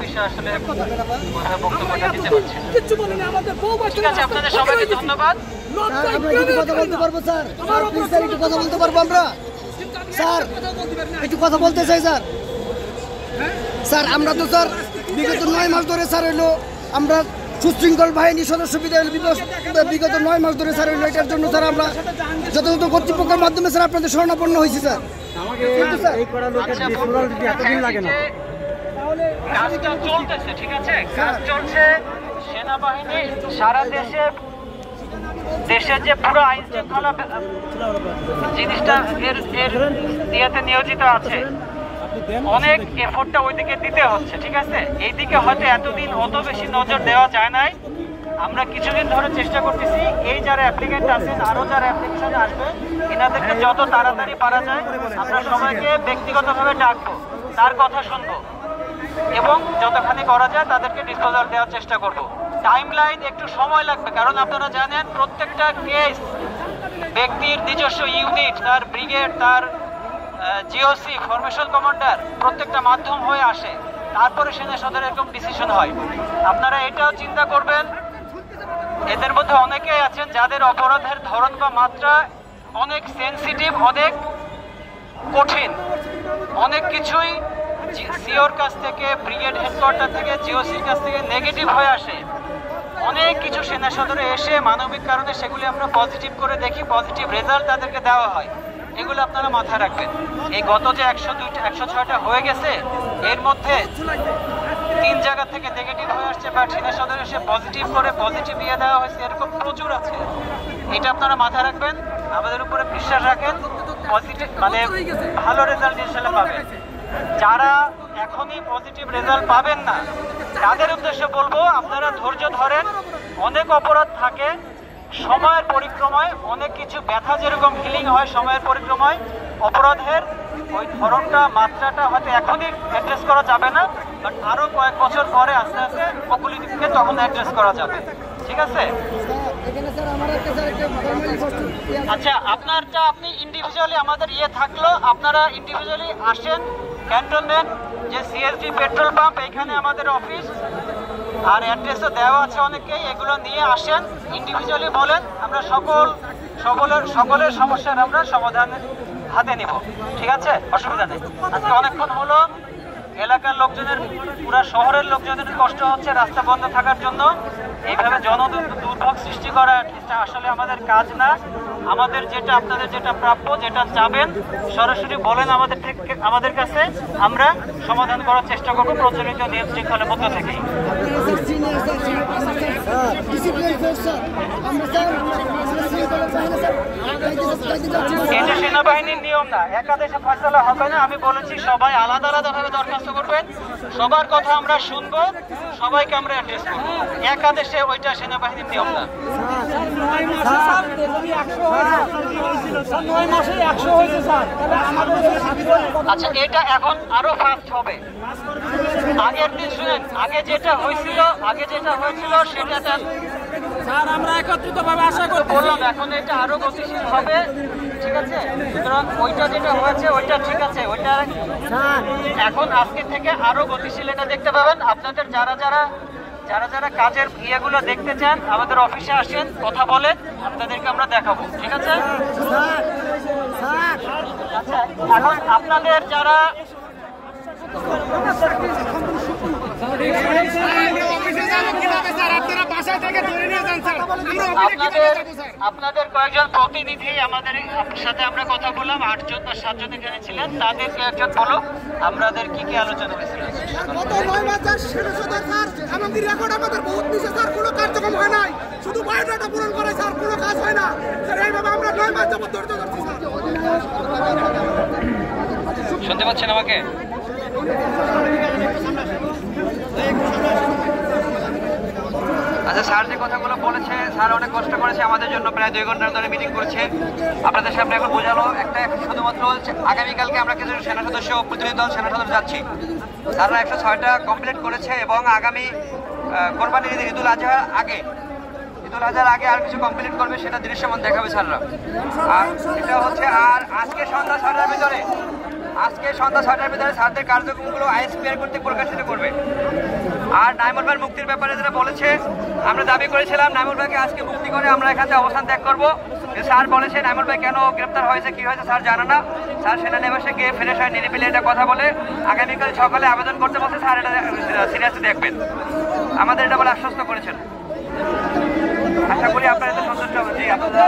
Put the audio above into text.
বিষয়ে আসলে বক্তব্যটা দিতে পারছি। ঠিক আছে, আপনাদের সবাইকে ধন্যবাদ। কথা বলতে পারবো স্যার? একটু কথা বলতে পারবো আমরা? স্যার একটু কথা বলতে চাই স্যার। স্যার আমরা তো স্যার বিগত 9 মাস ধরে স্যার হইলো আমরা সুশৃঙ্খল বাহিনী সদস্য বিগত 9 মাস ধরে স্যার হইলো এটার জন্য স্যার আমরা যথাযথ কর্তৃপক্ষের মাধ্যমে স্যার আপনাদের শরণাপন্ন হয়েছি স্যার। কাজটা চলতেছে, ঠিক আছে, কাজ চলছে। সেনাবাহিনী সারা দেশের যে পুরো আইন শৃঙ্খলা জিনিসটা ইয়েতে নিয়োজিত আছে, অনেক এফোর্টটা ওইদিকে দিতে হচ্ছে, ঠিক আছে। এইদিকে হয়তো এতদিন অত বেশি নজর দেওয়া যায় নাই। আমরা কিছুদিন ধরে চেষ্টা করতেছি এই যারা অ্যাপ্লিকেন্ট আছেন, আরো যারা অ্যাপ্লিকেশন আসবে, এনাদেরকে যত তাড়াতাড়ি পারা যায় আমরা সবাইকে ব্যক্তিগতভাবে ডাকবো, তার কথা শুনবো এবং যতখানি করা যায় তাদেরকে ডিসপোজাল দেওয়ার চেষ্টা করব। টাইম লাইন একটু সময় লাগবে, কারণ আপনারা জানেন প্রত্যেকটা কেস ব্যক্তির নিজস্ব ইউনিট, তার ব্রিগেড, তার জিওসি, ফরমেশন কমান্ডার, প্রত্যেকটা মাধ্যম হয়ে আসে, তারপরে সেনা সদরে এরকম ডিসিশন হয়। আপনারা এটাও চিন্তা করবেন, এদের মধ্যে অনেকেই আছেন যাদের অপরাধের ধরন বা মাত্রা অনেক সেন্সিটিভ, অনেক কঠিন, অনেক কিছুই সিওর কাছ থেকে, ব্রিগেড হেডকোয়ার্টার থেকে, জিওসির কাছ থেকে নেগেটিভ হয়ে আসে। অনেক কিছু সেনা সদরে এসে মানবিক কারণে সেগুলি আমরা পজিটিভ করে দেখি, পজিটিভ রেজাল্ট তাদেরকে দেওয়া হয়। এগুলো আপনারা মাথায় রাখবেন। এই গত যে 102টা 106টা হয়ে গেছে, এর মধ্যে 3 জায়গা থেকে নেগেটিভ হয়ে আসছে বা সেনা সদরে এসে পজিটিভ করে পজিটিভ ইয়ে দেওয়া হয়েছে, এরকম প্রচুর আছে। এটা আপনারা মাথায় রাখবেন, আমাদের উপরে বিশ্বাস রাখেন, পজিটিভ মানে ভালো রেজাল্ট ইনশাআল্লাহ পাবেন। যারা এখনই পজিটিভ রেজাল্ট পাবেন না, তাদের উদ্দেশ্যে বলবো আপনারা ধৈর্য ধরেন। অনেক অপরাধ থাকে সময়ের পরিক্রমায়, অনেক কিছু ব্যথা যেরকম হিলিং হয় সময়ের পরিক্রমায়, অপরাধের ওই ধরনটা, মাত্রাটা হয়তো এখনই অ্যাড্রেস করা যাবে না, বাট আরও কয়েক বছর পরে আস্তে আস্তে পপুলারিটিকে তখন অ্যাড্রেস করা যাবে, ঠিক আছে। আচ্ছা, আপনারটা আপনি ইন্ডিভিজুয়ালি আমাদের থাকলো, আপনারা ইন্ডিভিজুয়ালি আসেন ক্যান্টনমেন্ট যে সিএসডি পেট্রোল পাম্প, এইখানে আমাদের অফিস, আর অ্যাড্রেসও দেওয়া আছে অনেকেই, এগুলো নিয়ে আসেন, ইন্ডিভিজুয়ালি বলেন, আমরা সকলের সমস্যার আমরা সমাধান হাতে নিব, ঠিক আছে, অসুবিধা নেই। আজকে অনেকক্ষণ হলো, এলাকার লোকজনের, পুরো শহরের লোকজনের কষ্ট হচ্ছে রাস্তা বন্ধ থাকার জন্য। এইভাবে দুর্ভোগ সৃষ্টি করা আসলে আমাদের কাজ না। আমাদের যেটা, আপনাদের যেটা প্রাপ্য, যেটা চাবেন সরাসরি বলেন আমাদের কাছে, আমরা সমাধান করার চেষ্টা করবো প্রচলিত নিয়ম শৃঙ্খলার মধ্য থেকেই। এটা সেনাবাহিনীর নিয়ম না, একাদেশে ফয়সালা হবে না। আমি বলেছি সবাই আলাদা আলাদাভাবে দরখাস্ত করবেন, সবার কথা আমরা শুনবো, সবাইকে আমরা অ্যাড্রেস করবো, একাদেশে ওইটা সেনাবাহিনীর নিয়ম না। আচ্ছা, এটা এখন আরো ফাস্ট হবে। আগের দিন শুনেন, আগে যেটা হয়েছিল সেটা স্যার আমরা একত্রিতভাবে আশা করি, বললাম এখন এটা আরো গতিশীল হবে, ঠিক আছে। সুতরাং ওইটা যেটা হয়েছে ওইটা ঠিক আছে, ওইটা এখন আজকে থেকে আরো গতিশীল এটা দেখতে পাবেন। আপনাদের যারা কাজের ইয়েগুলো দেখতে চান আমাদের অফিসে আসেন, কথা বলেন, আপনাদেরকে আমরা দেখাবো, ঠিক আছে। আচ্ছা, এখন আপনাদের যারা আপনাদের কয়েকজন প্রতিনিধি আমাদের সাথে আমরা কথা বললাম, 8 জন বা 7 জন এখানে ছিলেন, তাদেরকে একজন বলো আমাদের কি কি আলোচনা হয়েছিল। গত 9 মাস স্যার আমাদের রেকর্ড আমাদের বহুত নিচে স্যার, কোনো কার্যক্রম হয় নাই, শুধু বায়োডাটা পূরণ করে স্যার, কোনো কাজ হয় না স্যার। এইভাবে আমরা 9 মাস যাবত ধৈর্য ধরছি স্যার। শুনতে পাচ্ছেন আমাকে? আচ্ছা, স্যার যে কথাগুলো বলেছে, স্যার অনেক কষ্ট করেছে আমাদের জন্য, প্রায় 2 ঘন্টার ধরে মিটিং করেছে। আপনাদের সামনে এখন বোঝালো একটা শুধুমাত্র আগামীকালকে আমরা কিছু সেনা সদস্য, প্রতিনিধি দল সেনা সদস্য যাচ্ছি। স্যাররা 106টা কমপ্লিট করেছে এবং আগামী কোরবানির ঈদুল আজহার আগে আর কিছু কমপ্লিট করবে, সেটা দৃশ্যমান দেখাবে স্যাররা। আর এটা হচ্ছে, আর আজকে সন্ধ্যা 6টার ভিতরে আজকে সন্ধ্যা 6টার ভিতরে স্যারদের কার্যক্রমগুলো আইএসপিআর কর্তৃক প্রকাশিত করবে। আর নাইমুল ভাইয়ের মুক্তির ব্যাপারে যেটা বলেছে, আমরা দাবি করেছিলাম নাইমুল ভাইকে আজকে মুক্তি করে আমরা এখান থেকে অবস্থান ত্যাগ করবো। স্যার বলেছে নাইমুল ভাই কেন গ্রেপ্তার হয়েছে, কি হয়েছে স্যার জানে না। স্যার সেনানিবাসে গিয়ে ফ্রেশ হয়ে নিরিবিলি এটা কথা বলে আগামীকাল সকালে আবেদন করতে বলছে। স্যার এটা সিরিয়াসলি দেখবেন, আমাদের এটা বলে আশ্বস্ত করেছেন। আশা করি আপনারা এতে সন্তুষ্ট হবেন। জি, আপনারা